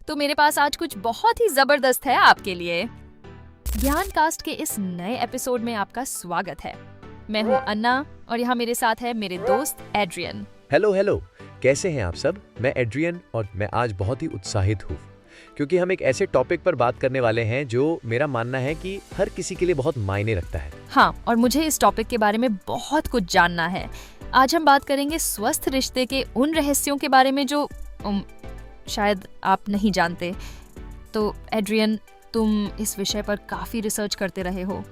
तो मेरे पास आज कुछ बहुत ही जबरदस्त है आपके लिए। ज्ञान कास्ट के इस नए एपिसोड में आपका स्वागत है। मैं हूँ अन्ना और यहाँ मेरे साथ है मेरे दोस्त एड्रियन। हेलो हेलो, कैसे हैं आप सब? मैं एड्रियन और मैं आज बहुत ही उत्साहित हूँ क्योंकि हम एक ऐसे टॉपिक पर बात करने वाले हैं जो मेरा मानना है कि हर किसी के लिए बहुत मायने रखता है। हाँ, और मुझे इस टॉपिक के बारे में बहुत कुछ जानना है। आज हम बात करेंगे स्वस्थ रिश्ते के उन रहस्यों के बारे में जो शायद आप नहीं जानते। तो एड्रियन, तुम इस विषय पर काफी रिसर्च करते रहे हो,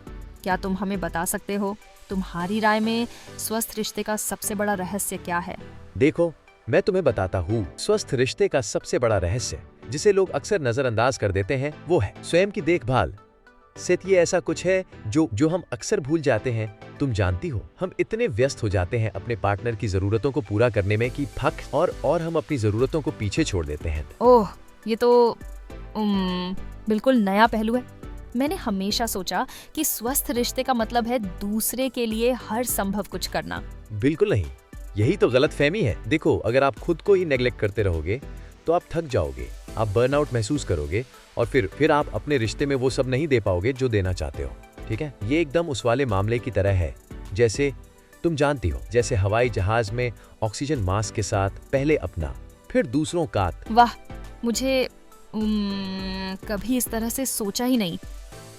क्या तुम हमें बता सकते हो तुम्हारी राय में स्वस्थ रिश्ते का सबसे बड़ा रहस्य क्या है? देखो, मैं तुम्हें बताता हूँ, स्वस्थ रिश्ते का सबसे बड़ा रहस्य जिसे लोग अक्सर नजरअंदाज कर देते हैं वो है स्वयं की देखभाल। सिर्फ ये ऐसा कुछ है जो हम अक्सर भूल जाते हैं। तुम जानती हो, हम इतने व्यस्त हो जाते हैं अपने पार्टनर की जरूरतों को पूरा करने में कि और हम अपनी जरूरतों को पीछे छोड़ देते हैं। ओह, ये तो बिल्कुल नया पहलू है। मैंने हमेशा सोचा कि स्वस्थ रिश्ते का मतलब है दूसरे के लिए हर संभव कुछ करना। बिल्कुल नहीं, यही तो गलतफहमी है। देखो, अगर आप खुद को ही नेग्लेक्ट करते रहोगे तो आप थक जाओगे, आप बर्नआउट महसूस करोगे और फिर आप अपने रिश्ते में वो सब नहीं दे पाओगे जो देना चाहते हो। ठीक है, ये एकदम उस वाले मामले की तरह है जैसे तुम जानती हो, जैसे हवाई जहाज में ऑक्सीजन मास्क के साथ पहले अपना फिर दूसरों का। वाह, मुझे कभी इस तरह से सोचा ही नहीं।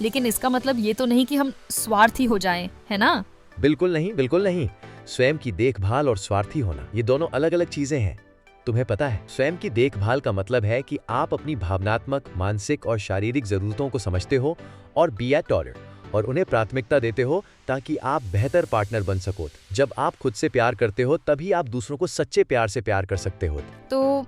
लेकिन इसका मतलब ये तो नहीं कि हम स्वार्थी हो जाएं, है ना? बिल्कुल नहीं, बिल्कुल नहीं। स्वयं की देखभाल और स्वार्थी होना, ये दोनों अलग अलग चीजें हैं। तुम्हें पता है, स्वयं की देखभाल का मतलब है कि आप अपनी भावनात्मक, मानसिक और शारीरिक जरूरतों को समझते हो और बी एट ऑर्डर और उन्हें प्राथमिकता देते हो ताकि आप बेहतर पार्टनर बन सको। जब आप खुद से प्यार करते हो तभी आप दूसरों को सच्चे प्यार से प्यार कर सकते हो। तो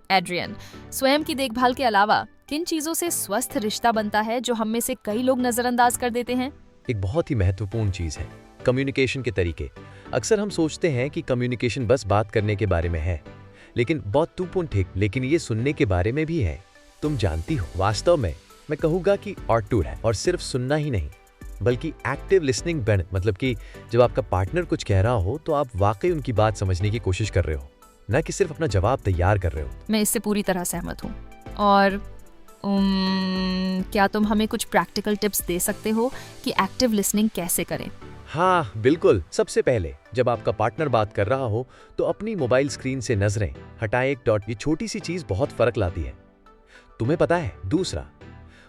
एड्रियन, स्वयं की देखभाल के अलावा किन चीजों से स्वस्थ रिश्ता बनता है जो हम में से कई लोग नजरअंदाज कर देते हैं? एक बहुत ही महत्वपूर्ण चीज है कम्युनिकेशन के तरीके। अक्सर हम सोचते हैं कि कम्युनिकेशन बस बात करने के बारे में है, लेकिन बहुत तुमपुन ठीक, लेकिन ये सुनने के बारे में भी है। तुम जानती हो, वास्तव में मैं कहूँगा कि R2 है, और सिर्फ सुनना ही नहीं बल्कि एक्टिव लिसनिंग बैंड, मतलब कि जब आपका पार्टनर कुछ कह रहा हो तो आप वाकई उनकी बात समझने की कोशिश कर रहे हो, न कि सिर्फ अपना जवाब तैयार कर रहे हो। मैं इससे पूरी तरह सहमत हूँ। और क्या तुम हमें कुछ प्रैक्टिकल टिप्स दे सकते हो कि एक्टिव लिसनिंग कैसे करें? हाँ बिल्कुल। सबसे पहले जब आपका पार्टनर बात कर रहा हो तो अपनी मोबाइल स्क्रीन से नजरें हटाए। ये छोटी सी चीज बहुत फर्क लाती है, तुम्हें पता है। दूसरा,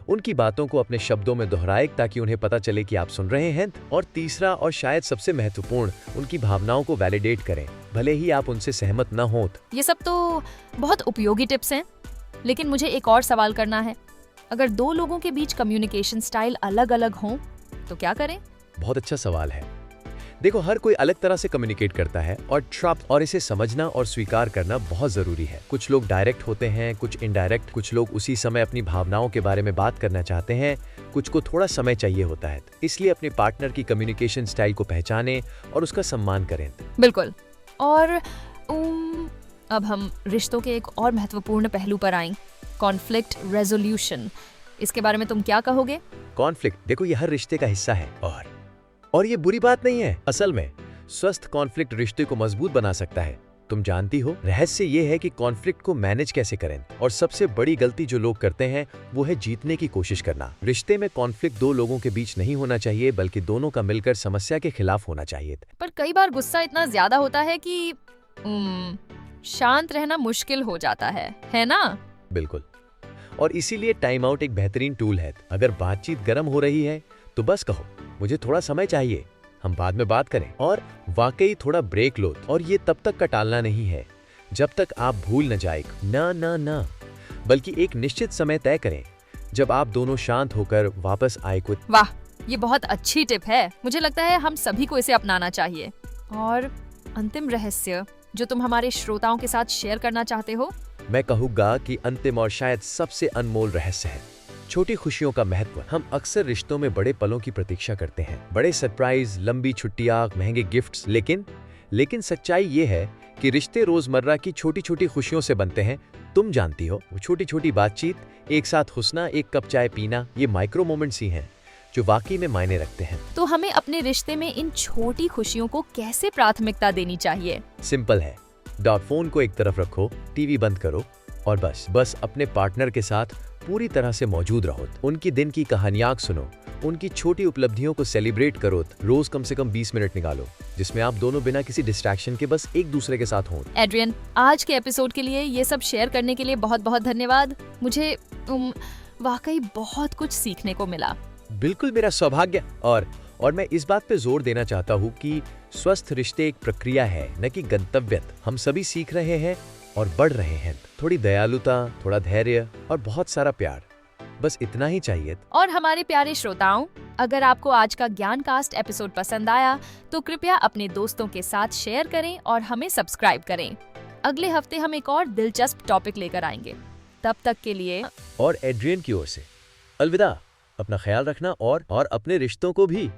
उनकी बातों को अपने शब्दों में दोहराए ताकि उन्हें पता चले कि आप सुन रहे हैं। और तीसरा और शायद सबसे महत्वपूर्ण, उनकी भावनाओं को वैलिडेट करें, भले ही आप उनसे सहमत न हो। ये सब तो बहुत उपयोगी टिप्स हैं, लेकिन मुझे एक और सवाल करना है। अगर दो लोगों के बीच कम्युनिकेशन स्टाइल अलग अलग हों तो क्या करें? बहुत अच्छा सवाल है। देखो, हर कोई अलग तरह से कम्युनिकेट करता है और इसे समझना और स्वीकार करना बहुत जरूरी है। कुछ लोग डायरेक्ट होते हैं, कुछ इनडायरेक्ट, कुछ लोग उसी समय अपनी भावनाओं के बारे में बात करना चाहते हैं, कुछ को थोड़ा समय चाहिए होता है। इसलिए अपने पार्टनर की कम्युनिकेशन स्टाइल को पहचानें और उसका सम्मान करें। बिल्कुल। और अब हम रिश्तों के एक और महत्वपूर्ण पहलू पर आएं, कॉन्फ्लिक्ट रेजोल्यूशन। इसके बारे में तुम क्या कहोगे? कॉन्फ्लिक्ट, देखो, ये हर रिश्ते का हिस्सा है और ये बुरी बात नहीं है। असल में स्वस्थ कॉन्फ्लिक्ट रिश्ते को मजबूत बना सकता है। तुम जानती हो, रहस्य ये है कि कॉन्फ्लिक्ट को मैनेज कैसे करें। और सबसे बड़ी गलती जो लोग करते हैं वो है जीतने की कोशिश करना। रिश्ते में कॉन्फ्लिक्ट दो लोगों के बीच नहीं होना चाहिए, बल्कि दोनों का मिलकर समस्या के खिलाफ होना चाहिए। पर कई बार गुस्सा इतना ज्यादा होता है कि शांत रहना मुश्किल हो जाता है ना? बिल्कुल, और इसीलिए टाइम आउट एक बेहतरीन टूल है। अगर बातचीत गर्म हो रही है तो बस कहो, मुझे थोड़ा समय चाहिए, हम बाद में बात करें। और वाकई थोड़ा ब्रेक लो। और ये तब तक का टालना नहीं है जब तक आप भूल न जाए, ना, बल्कि एक निश्चित समय तय करें जब आप दोनों शांत होकर वापस आए। वाह, ये बहुत अच्छी टिप है। मुझे लगता है हम सभी को इसे अपनाना चाहिए। और अंतिम रहस्य जो तुम हमारे श्रोताओं के साथ शेयर करना चाहते हो? मैं कहूँगा कि अंतिम और शायद सबसे अनमोल रहस्य है छोटी खुशियों का महत्व। हम अक्सर रिश्तों में बड़े पलों की प्रतीक्षा करते हैं, बड़े सरप्राइज, लंबी छुट्टियां, महंगे गिफ्ट्स, लेकिन सच्चाई ये है कि रिश्ते रोजमर्रा की छोटी छोटी खुशियों से बनते हैं। तुम जानती हो, वो छोटी छोटी बातचीत, एक साथ हंसना, एक कप चाय पीना, ये माइक्रो मोमेंट्स ही हैं जो वाकई में मायने रखते हैं। तो हमें अपने रिश्ते में इन छोटी खुशियों को कैसे प्राथमिकता देनी चाहिए? सिंपल है। फोन को एक तरफ रखो, टीवी बंद करो और बस अपने पार्टनर के साथ पूरी तरह से मौजूद रहो। उनकी दिन की कहानियां सुनो, उनकी छोटी उपलब्धियों को सेलिब्रेट करो। रोज कम से कम 20 मिनट निकालो जिसमें आप दोनों बिना किसी डिस्ट्रैक्शन के बस एक दूसरे के साथ हों। एड्रियन, आज के एपिसोड के लिए ये सब शेयर करने के लिए बहुत बहुत धन्यवाद। मुझे वाकई बहुत कुछ सीखने को मिला। बिल्कुल मेरा सौभाग्य। और मैं इस बात पे जोर देना चाहता हूँ कि स्वस्थ रिश्ते एक प्रक्रिया है, न कि गंतव्य। हम सभी सीख रहे हैं और बढ़ रहे हैं। थोड़ी दयालुता, थोड़ा धैर्य और बहुत सारा प्यार, बस इतना ही चाहिए। और हमारे प्यारे श्रोताओं, अगर आपको आज का ज्ञान कास्ट एपिसोड पसंद आया तो कृपया अपने दोस्तों के साथ शेयर करें और हमें सब्सक्राइब करें। अगले हफ्ते हम एक और दिलचस्प टॉपिक लेकर आएंगे। तब तक के लिए और एड्रियन की ओर से अलविदा। अपना ख्याल रखना और अपने रिश्तों को भी।